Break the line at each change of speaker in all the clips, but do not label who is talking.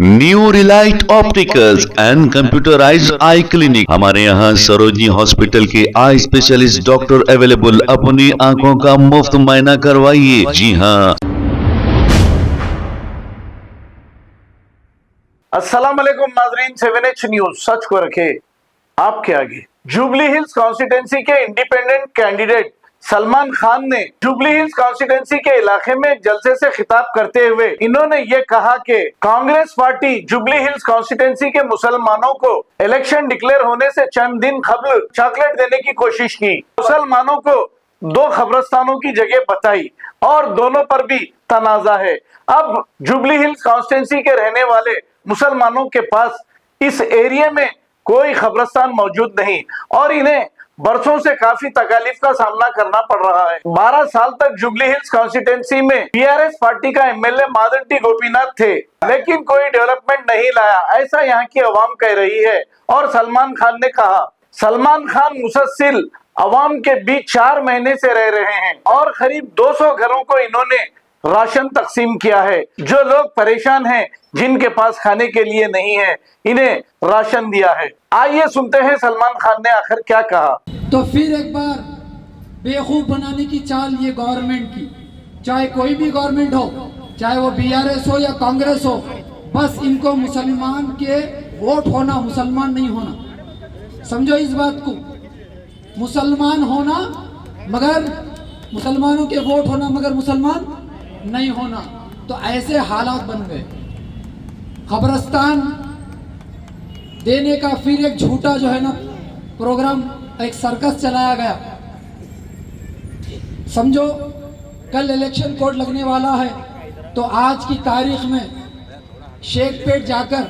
New relight opticals and computerised eye clinic. हमारे यहाँ Sarojini hospital के आई स्पेशलिस्ट डॉक्टर अवेलेबल। अपनी आंखों का मुफ्त मुआयना करवाइए। जी हाँ।
अस्सलाम वालेकुम नाजरीन, 7H न्यूज सच को रखे आपके आगे। जुबली हिल्स कॉन्स्टिट्यूंसी के इंडिपेंडेंट कैंडिडेट सलमान खान ने जुबली हिल्स कॉन्स्टिट्यूंसी के इलाके में जलसे से खिताब करते हुए इन्होंने ये कहा कि Congress party jubilee Hills constituency के मुसलमानों को इलेक्शन डिक्लेयर होने से चंद दिन कबल चॉकलेट देने की कोशिश की। मुसलमानों को दो कब्रिस्तानों की जगह बताई और दोनों पर भी तनाजा है। अब जुबली हिल्स कॉन्स्टिट्यूंसी के रहने वाले मुसलमानों के पास इस एरिया में कोई कब्रिस्तान मौजूद नहीं और इन्हें बरसों से काफी तकलीफ का सामना करना पड़ रहा है। 12 साल तक जुबली हिल्स कॉन्स्टिट्यूंसी में टीआरएस पार्टी का एमएलए मादंटी गोपीनाथ थे, लेकिन कोई डेवलपमेंट नहीं लाया, ऐसा यहाँ की अवाम कह रही है। और सलमान खान ने कहा, सलमान खान मुसलसल अवाम के बीच 4 महीने से रह रहे हैं और करीब 200 घरों को इन्होंने राशन तकसीम किया है। जो लोग परेशान हैं, जिनके पास खाने के लिए नहीं है, इन्हें राशन दिया है। आइए सुनते हैं सलमान खान ने आखिर क्या कहा।
तो फिर एक बार बेवकूफ बनाने की चाल ये गवर्नमेंट की, चाहे कोई भी गवर्नमेंट हो, चाहे वो बीआरएस हो या कांग्रेस हो, बस इनको मुसलमान के वोट होना, मुसलमान नहीं होना। समझो इस बात को, मुसलमान होना मगर मुसलमानों के वोट होना मगर मुसलमान नहीं होना। तो ऐसे हालात बन गए। कब्रिस्तान देने का फिर एक झूठा जो है ना प्रोग्राम, एक सर्कस चलाया गया। समझो कल इलेक्शन कोड लगने वाला है, तो आज की तारीख में शेखपेट जाकर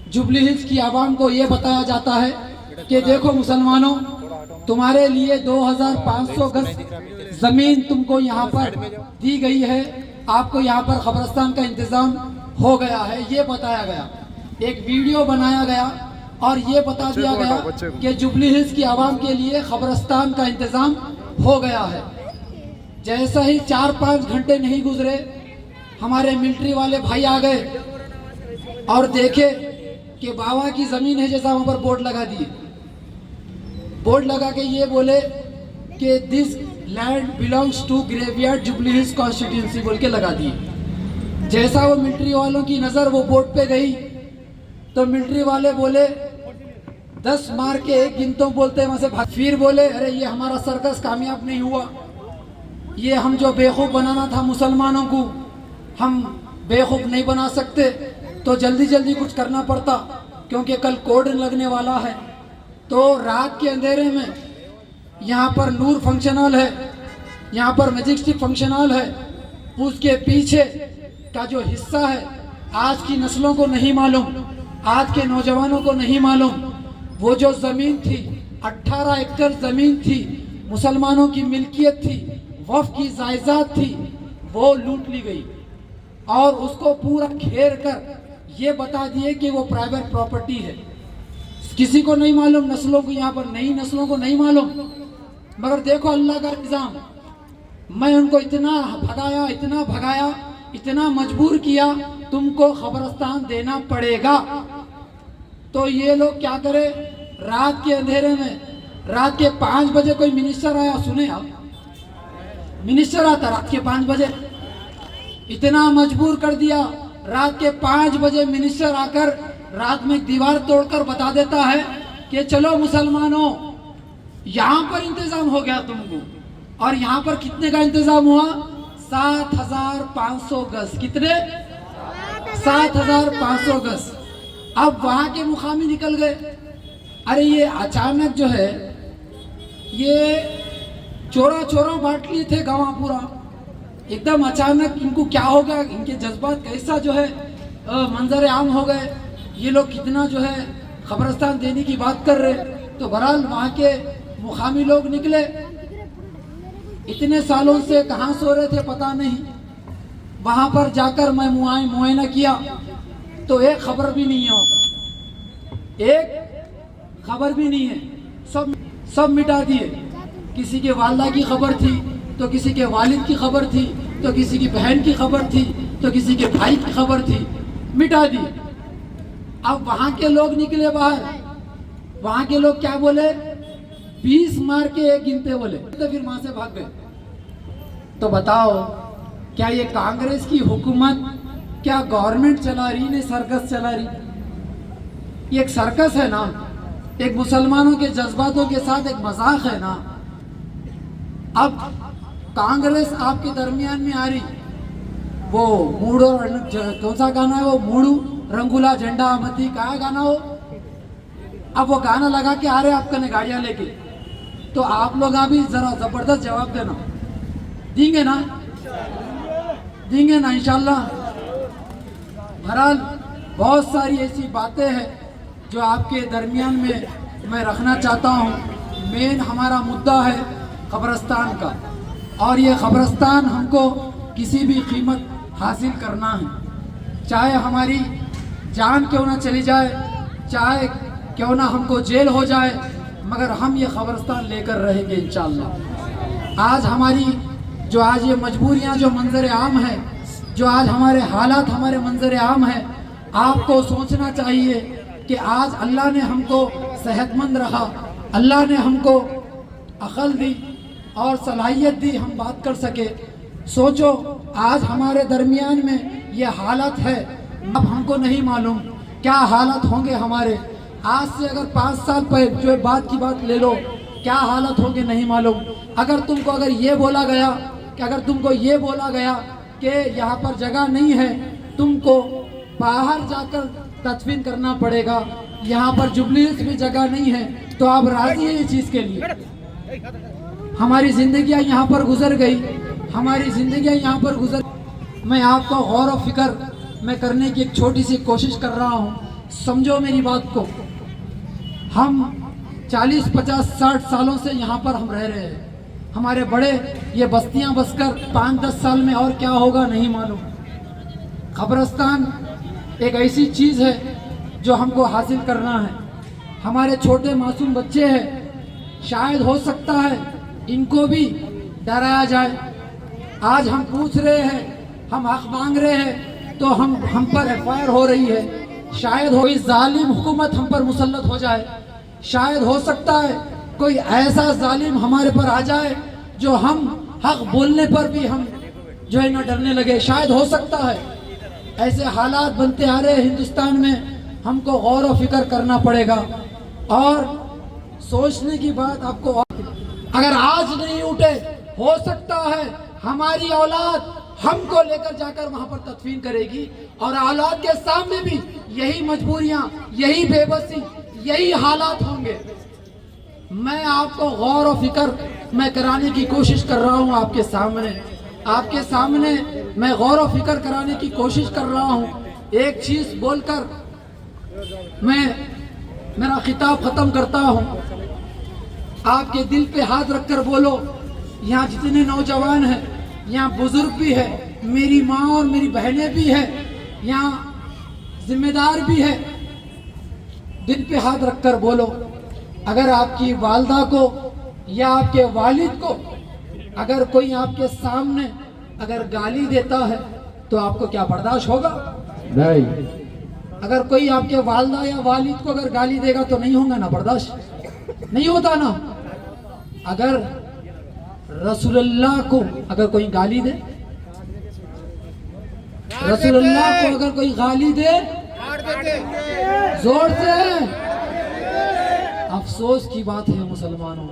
जुबली हिल्स की आवाम को ये बताया जाता है कि देखो मुसलमानों, तुम्हारे लिए 2500 गज जमीन तुमको यहाँ पर दी गई है, आपको यहाँ पर कब्रिस्तान का इंतजाम हो गया है। ये बताया गया, एक वीडियो बनाया गया और ये बता दिया गया कि जुबली हिल्स की आवाम के लिए कब्रिस्तान का इंतजाम हो गया है। जैसा ही 4-5 घंटे नहीं गुजरे, हमारे मिलिट्री वाले भाई आ गए और देखे कि बाबा की जमीन है, जैसा वहां पर बोर्ड लगा दिए। बोर्ड लगा के ये बोले कि this land belongs to graveyard Jubilee Hills constituency बोल के लगा दिए। जैसा वो मिलिट्री वालों की नज़र वो बोर्ड पे गई, तो मिलिट्री वाले बोले 10 मार के एक गिनतों बोलते वहां से भाग। फिर बोले अरे ये हमारा सर्कस कामयाब नहीं हुआ, ये हम जो बेवकूफ़ बनाना था मुसलमानों को, हम बेवकूफ़ नहीं बना सकते, तो जल्दी जल्दी कुछ करना पड़ता क्योंकि कल कोड लगने वाला है। तो रात के अंधेरे में यहाँ पर नूर फंक्शन हॉल है, यहाँ पर मैजेस्टिक फंक्शन हॉल है, उसके पीछे का जो हिस्सा है आज की नस्लों को नहीं मालूम, आज के नौजवानों को नहीं मालूम। वो जो ज़मीन थी 18 एकड़ ज़मीन थी, मुसलमानों की मिल्कियत थी, वफ़ की जायदाद थी, वो लूट ली गई और उसको पूरा घेर कर ये बता दिए कि वो प्राइवेट प्रॉपर्टी है। किसी को नहीं मालूम, नस्लों को, यहाँ पर नई नस्लों को नहीं मालूम। मगर देखो अल्लाह का निज़ाम, मैं उनको इतना भगाया, इतना भगाया, इतना मजबूर किया, तुमको कब्रिस्तान देना पड़ेगा। तो ये लोग क्या करे, रात के अंधेरे में, रात के 5 बजे कोई मिनिस्टर आया, सुने आप, मिनिस्टर आता रात के 5 बजे, इतना मजबूर कर दिया। रात के 5 बजे मिनिस्टर आकर रात में एक दीवार तोड़कर बता देता है कि चलो मुसलमानों, यहाँ पर इंतजाम हो गया तुमको। और यहाँ पर कितने का इंतजाम हुआ? 7500 गज। कितने? 7500 गज। अब वहाँ के मुकामी निकल गए। अरे ये अचानक जो है, ये चोरा चोरा बांट लिए थे गाँव पूरा, एकदम अचानक इनको क्या हो गया, इनके जज्बात कैसा जो है मंजर आम हो गए। ये लोग कितना जो है कब्रिस्तान देने की बात कर रहे। तो बहरहाल वहाँ के मुकामी लोग निकले, इतने सालों से कहाँ सो रहे थे पता नहीं। वहाँ पर जाकर मैं मुआयना किया तो एक खबर भी नहीं है वहाँ पर, एक खबर भी नहीं है, सब मिटा दिए। किसी के वालदा की खबर थी, तो किसी के वालिद की खबर थी, तो किसी की बहन की खबर थी, तो किसी के भाई की खबर थी। मिटा दी। अब वहां के लोग निकले बाहर, वहां के लोग क्या बोले, 20 मार के एक गिनते बोले, तो फिर वहां से भाग गए। तो बताओ, क्या ये कांग्रेस की हुकूमत, क्या गवर्नमेंट चला रही, ने सर्कस चला रही? ये एक सर्कस है ना, एक मुसलमानों के जज्बातों के साथ एक मजाक है ना। अब कांग्रेस आपके दरमियान में आ रही, वो मूड़ो, कौन सा गाना है वो, मूड़ू रंगूला झंडा मती, क्या गाना हो, अब वो गाना लगा के आ रहे आपके ने गाड़ियां लेके, तो आप लोग अभी जरा जबरदस्त जवाब देना, देंगे ना, देंगे ना इंशाल्लाह। बहरहाल बहुत सारी ऐसी बातें हैं जो आपके दरमियान में मैं रखना चाहता हूँ। मेन हमारा मुद्दा है कब्रिस्तान का, और ये कब्रिस्तान हमको किसी भी कीमत हासिल करना है, चाहे हमारी जान क्यों ना चली जाए, चाहे क्यों ना हमको जेल हो जाए, मगर हम ये कब्रिस्तान लेकर रहेंगे इंशाअल्लाह। आज हमारी जो आज ये मजबूरियाँ जो मंजर आम है, जो आज हमारे हालात हमारे मंजर आम है, आपको सोचना चाहिए कि आज अल्लाह ने हमको सेहतमंद रखा, अल्लाह ने हमको अक़ल दी और सलाहियत दी, हम बात कर सके। सोचो आज हमारे दरमियान में ये हालत है, अब हमको नहीं मालूम क्या हालत होंगे हमारे। आज से अगर 5 साल पहले जो बात की बात ले लो, क्या हालत होंगे नहीं मालूम। अगर ये बोला गया कि अगर तुमको ये बोला गया कि यहाँ पर जगह नहीं है, तुमको बाहर जाकर तदफीन करना पड़ेगा, यहाँ पर जुबली हिल्स में जगह नहीं है, तो आप राजी है ये चीज़ के लिए? हमारी ज़िंदगियाँ यहाँ पर गुजर गई, हमारी ज़िंदगियाँ यहाँ पर गुजर। मैं आपको गौर व फिक्र मैं करने की एक छोटी सी कोशिश कर रहा हूँ, समझो मेरी बात को। हम 40, 50, 60 सालों से यहाँ पर हम रह रहे हैं, हमारे बड़े ये बस्तियाँ बसकर 5-10 साल में और क्या होगा नहीं मालूम। कब्रिस्तान एक ऐसी चीज़ है जो हमको हासिल करना है। हमारे छोटे मासूम बच्चे हैं, शायद हो सकता है इनको भी डराया जाए। आज हम पूछ रहे हैं, हम हक मांग रहे हैं, तो हम पर एफआईआर हो रही है। शायद कोई जालिम हुकूमत हम पर मुसल्लत हो जाए, शायद हो सकता है कोई ऐसा जालिम हमारे पर आ जाए जो हम हक बोलने पर भी हम जो है ना डरने लगे, शायद हो सकता है। ऐसे हालात बनते आ रहे हैं हिंदुस्तान में, हमको गौर व फिक्र करना पड़ेगा। और सोचने की बात आपको, अगर आज नहीं उठे, हो सकता है हमारी औलाद हमको लेकर जाकर वहां पर तदफीन करेगी, और औलाद के सामने भी यही मजबूरियां, यही बेबसी, यही हालात होंगे। मैं आपको गौर व फिक्र मैं कराने की कोशिश कर रहा हूं, आपके सामने मैं गौर व फिक्र कराने की कोशिश कर रहा हूं। एक चीज बोलकर मैं मेरा खिताब खत्म करता हूं। आपके दिल पे हाथ रखकर बोलो, यहाँ जितने नौजवान हैं, यहाँ बुजुर्ग भी है, मेरी माँ और मेरी बहनें भी है, यहाँ जिम्मेदार भी है, दिल पे हाथ रखकर बोलो, अगर आपकी वालदा को या आपके वालिद को अगर कोई आपके सामने अगर गाली देता है तो आपको क्या बर्दाश्त होगा? नहीं। अगर कोई आपके वालदा या वालिद को अगर गाली देगा तो नहीं होगा ना, बर्दाश्त नहीं होता ना। अगर रसूलुल्लाह को अगर कोई गाली दे, रसूलुल्लाह को अगर कोई गाली दे जोर से, अफसोस की बात है मुसलमानों,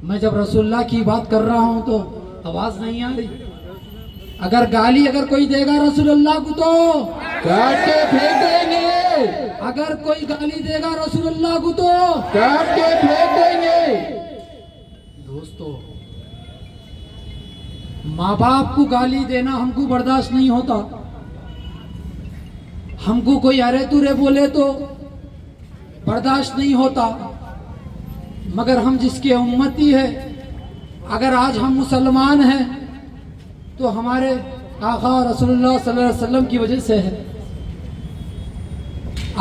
मैं जब रसूलुल्लाह की बात कर रहा हूं तो आवाज नहीं आ रही। अगर गाली अगर कोई देगा रसूलुल्लाह को तो काट के फेंक देंगे, अगर कोई गाली देगा रसूलुल्लाह को तो काट के फेंक देंगे। दोस्तों, माँ बाप को गाली देना हमको बर्दाश्त नहीं होता, हमको कोई अरे तुरे बोले तो बर्दाश्त नहीं होता, मगर हम जिसके उम्मती है, अगर आज हम मुसलमान हैं तो हमारे आका रसूलुल्लाह सल्लल्लाहु अलैहि वसल्लम की वजह से है।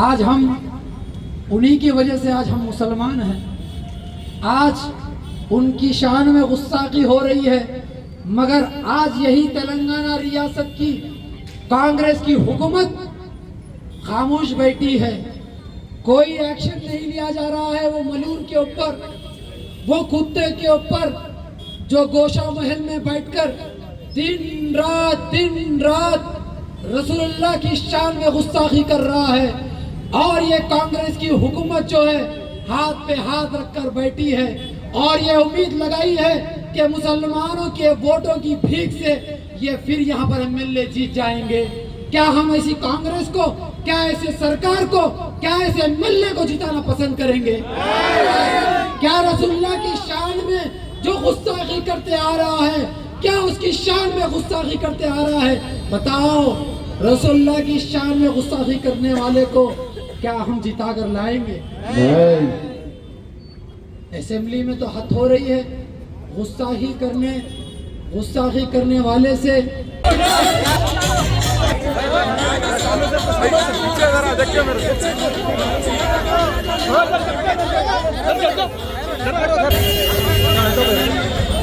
आज हम उन्हीं की वजह से आज हम मुसलमान हैं। आज उनकी शान में गुस्ताखी हो रही है, मगर आज यही तेलंगाना रियासत की कांग्रेस की हुकूमत खामोश बैठी है, कोई एक्शन नहीं लिया जा रहा है वो मलून के ऊपर, वो कुत्ते के ऊपर जो गोशा महल में बैठकर दिन रात रसूलुल्लाह की शान में गुस्ताखी कर रहा है। और ये कांग्रेस की हुकूमत जो है हाथ पे हाथ रखकर बैठी है और ये उम्मीद लगाई है कि मुसलमानों के वोटों की भीख से ये फिर यहाँ पर एमएलए जीत जाएंगे। क्या हम ऐसी कांग्रेस को, क्या ऐसे सरकार को, क्या ऐसे एमएलए को जिताना पसंद करेंगे? क्या रसूलुल्लाह की शान में जो गुस्ताखी करते आ रहा है, क्या उसकी शान में गुस्ताखी करते आ रहा है? बताओ, रसूलुल्लाह की शान में गुस्ताखी करने वाले को क्या हम जिता कर लाएंगे? असेंबली में तो हद हो रही है, गुस्ताखी करने वाले से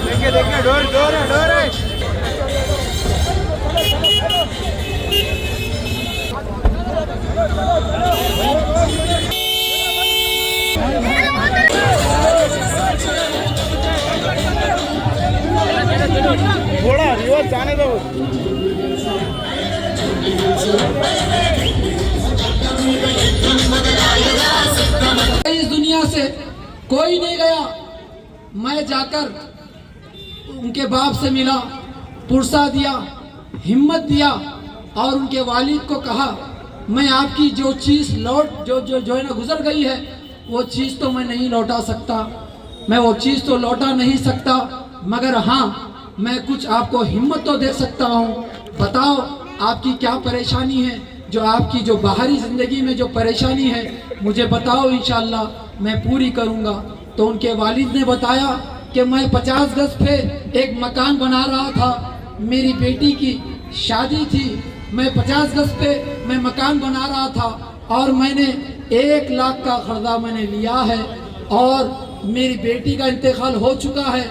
देखिए डोर है। थोड़ा रिवर्स जाने दो।
इस दुनिया से कोई नहीं गया। मैं जाकर उनके बाप से मिला, पुरसा दिया, हिम्मत दिया और उनके वालिद को कहा मैं आपकी जो चीज़ जो है ना गुजर गई है वो चीज़ तो मैं नहीं लौटा सकता, मैं वो चीज़ तो लौटा नहीं सकता, मगर हाँ मैं कुछ आपको हिम्मत तो दे सकता हूँ। बताओ आपकी क्या परेशानी है, जो आपकी जो बाहरी ज़िंदगी में जो परेशानी है मुझे बताओ, इंशाअल्लाह मैं पूरी करूँगा। तो उनके वालिद ने बताया कि मैं 50 गज पे एक मकान बना रहा था, मेरी बेटी की शादी थी, मैं 50 गज पे मैं मकान बना रहा था और मैंने 1 लाख का कर्जा मैंने लिया है और मेरी बेटी का इंतकाल हो चुका है।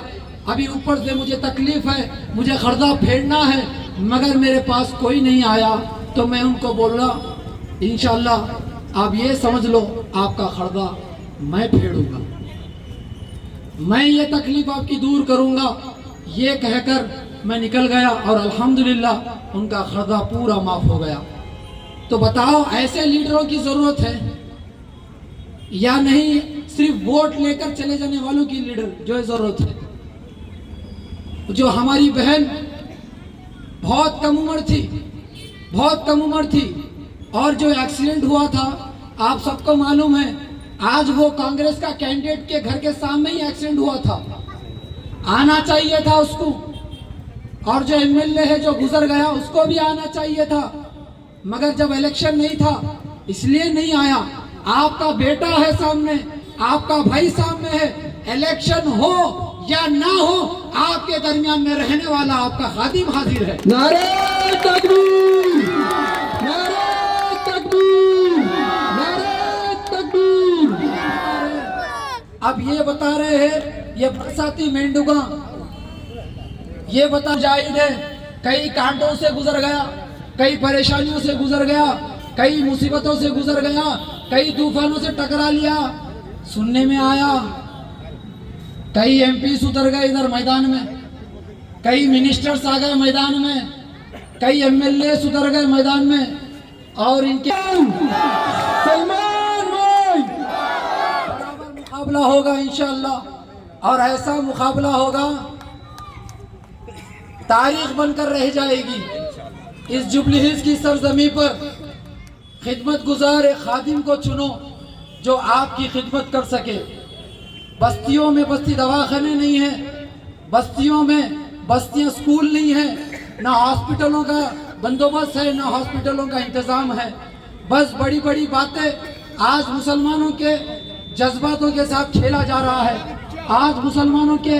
अभी ऊपर से मुझे तकलीफ़ है, मुझे कर्जा फेरना है, मगर मेरे पास कोई नहीं आया। तो मैं उनको बोला इंशाअल्लाह आप ये समझ लो आपका कर्जा मैं फेरूंगा, मैं ये तकलीफ आपकी दूर करूंगा। ये कहकर मैं निकल गया और अल्हम्दुलिल्लाह उनका कर्जा पूरा माफ हो गया। तो बताओ ऐसे लीडरों की ज़रूरत है या नहीं? सिर्फ वोट लेकर चले जाने वालों की लीडर जो ज़रूरत है। जो हमारी बहन बहुत कम उम्र थी और जो एक्सीडेंट हुआ था आप सबको मालूम है, आज वो कांग्रेस का कैंडिडेट के घर के सामने ही एक्सीडेंट हुआ था, आना चाहिए था उसको। और जो एमएलए है जो गुजर गया उसको भी आना चाहिए था, मगर जब इलेक्शन नहीं था इसलिए नहीं आया। आपका बेटा है सामने, आपका भाई सामने है, इलेक्शन हो या ना हो आपके दरमियान में रहने वाला आपका खादिम हाजिर है। नारे तकबीर, नारे तकबीर, नारे तकबीर। अब ये बता रहे हैं, ये बरसाती मेंढुगा ये बता जाहिद है, कई कांटों से गुजर गया, कई परेशानियों से गुजर गया, कई मुसीबतों से गुजर गया, कई तूफानों से टकरा लिया। सुनने में आया कई एमपी उतर गए इधर मैदान में, कई मिनिस्टर्स आ गए मैदान में, कई एमएलए उतर गए मैदान में और इनके सलमान भाई बराबर मुकाबला होगा इंशाअल्लाह। और ऐसा मुकाबला होगा तारीख बनकर रह जाएगी। इस जुबली हिल्स की सरजमी पर खिदमत गुजार एक खादिम को चुनो जो आपकी खिदमत कर सके। बस्तियों में बस्ती दवाखाने नहीं है, बस्तियों में बस्तियां स्कूल नहीं है, ना हॉस्पिटलों का बंदोबस्त है, ना हॉस्पिटलों का इंतज़ाम है। बस बड़ी बड़ी बातें आज मुसलमानों के जज्बातों के साथ खेला जा रहा है। आज मुसलमानों के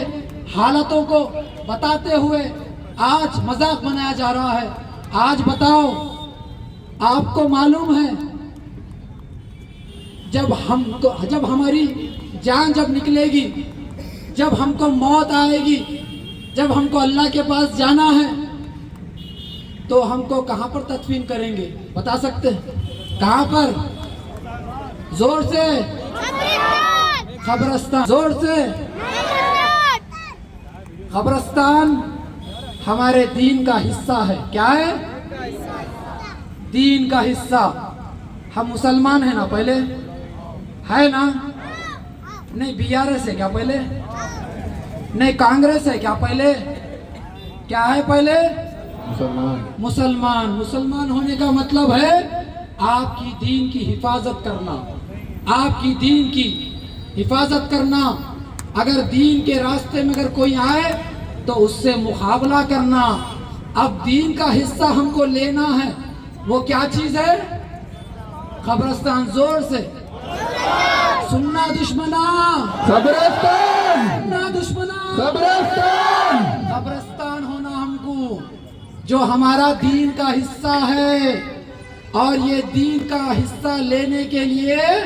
हालातों को बताते हुए आज मजाक बनाया जा रहा है। आज बताओ आपको मालूम है जब हमारी जान जब निकलेगी, जब हमको मौत आएगी, जब हमको अल्लाह के पास जाना है तो हमको कहाँ पर तदफीन करेंगे? बता सकते हैं? कहाँ पर? जोर से। कब्रिस्तान। जोर से। कब्रिस्तान हमारे दीन का हिस्सा है। क्या है? दीन का हिस्सा। हम मुसलमान हैं ना पहले? है ना? नहीं बीआरएस है क्या पहले? नहीं कांग्रेस है क्या पहले? क्या है पहले? मुसलमान। मुसलमान होने का मतलब है आपकी दीन की हिफाजत करना, आपकी दीन की हिफाजत करना। अगर दीन के रास्ते में अगर कोई आए तो उससे मुकाबला करना। अब दीन का हिस्सा हमको लेना है, वो क्या चीज है? कब्रिस्तान। जोर से। सुन्ना दुश्मना। कब्रिस्तान। सुन्ना दुश्मना। कब्रिस्तान। कब्रिस्तान होना हमको, जो हमारा दीन का हिस्सा है। और ये दीन का हिस्सा लेने के लिए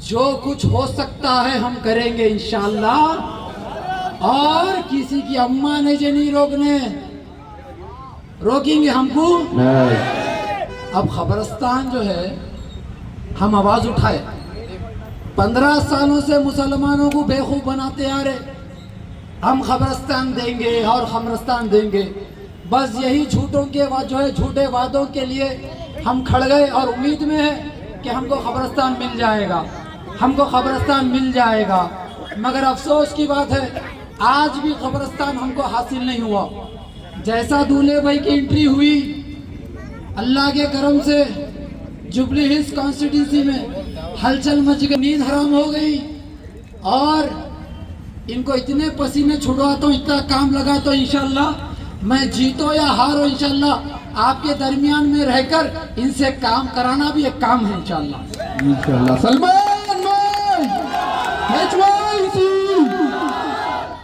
जो कुछ हो सकता है हम करेंगे इंशाअल्लाह। और किसी की अम्मा ने जो नहीं रोकेंगे हमको नहीं। अब कब्रिस्तान जो है हम आवाज उठाए। 15 सालों से मुसलमानों को बेवकूफ बनाते आ रहे, हम कब्रिस्तान देंगे और कब्रिस्तान देंगे। बस यही झूठे वादों के लिए हम खड़ गए और उम्मीद में है कि हमको कब्रिस्तान मिल जाएगा, हमको कब्रिस्तान मिल जाएगा। मगर अफसोस की बात है आज भी कब्रिस्तान हमको हासिल नहीं हुआ। जैसा दूल्हे भाई की एंट्री हुई, अल्लाह के करम से जुबली हिल्स कॉन्स्टिट्यूंसी में हलचल मच गई, नींद हराम हो गई। और इनको इतने पसीने छुड़वाता हूँ, इतना काम लगाता हूँ, इंशाल्लाह मैं जीतो या हारो इंशाल्लाह आपके दरमियान में रहकर इनसे काम कराना भी एक काम है इंशाल्लाह। सलमान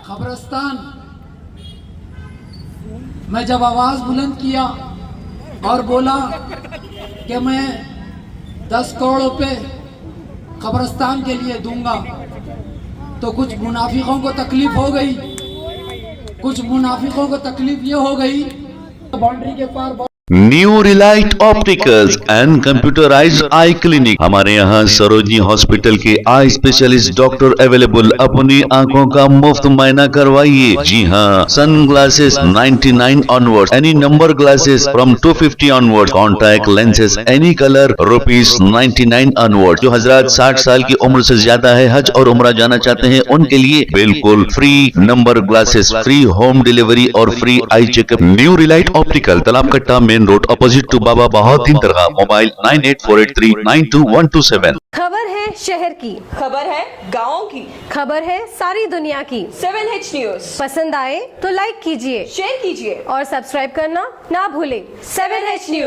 कब्रिस्तान। मैं जब आवाज बुलंद किया और बोला कि मैं 10 करोड़ रुपए कब्रिस्तान के लिए दूंगा, तो कुछ मुनाफिकों को तकलीफ हो गई। कुछ मुनाफिकों को तकलीफ ये हो गई बाउंड्री के पार।
New relight opticals and computerised eye clinic. हमारे यहाँ सरोजनी हॉस्पिटल के आई स्पेशलिस्ट डॉक्टर अवेलेबल। अपनी आंखों का मुफ्त मायना करवाइए। जी हाँ, sun glasses 99 onward, any number glasses from 250 onward, contact lenses any colour ₹99 onward. जो हजरात 60 साल की उम्र से ज्यादा है, हज और उम्रा जाना चाहते हैं, उनके लिए बिल्कुल free number glasses, free home delivery और free eye checkup. New relight optical, Talab Katta, main road, opposite to Baba Bahauddin दरगाह। मोबाइल 9848392127।
खबर है शहर की,
खबर है गाँव की,
खबर है सारी दुनिया की।
7H न्यूज
पसंद आए तो लाइक कीजिए,
शेयर कीजिए
और सब्सक्राइब करना ना भूले।
7H news.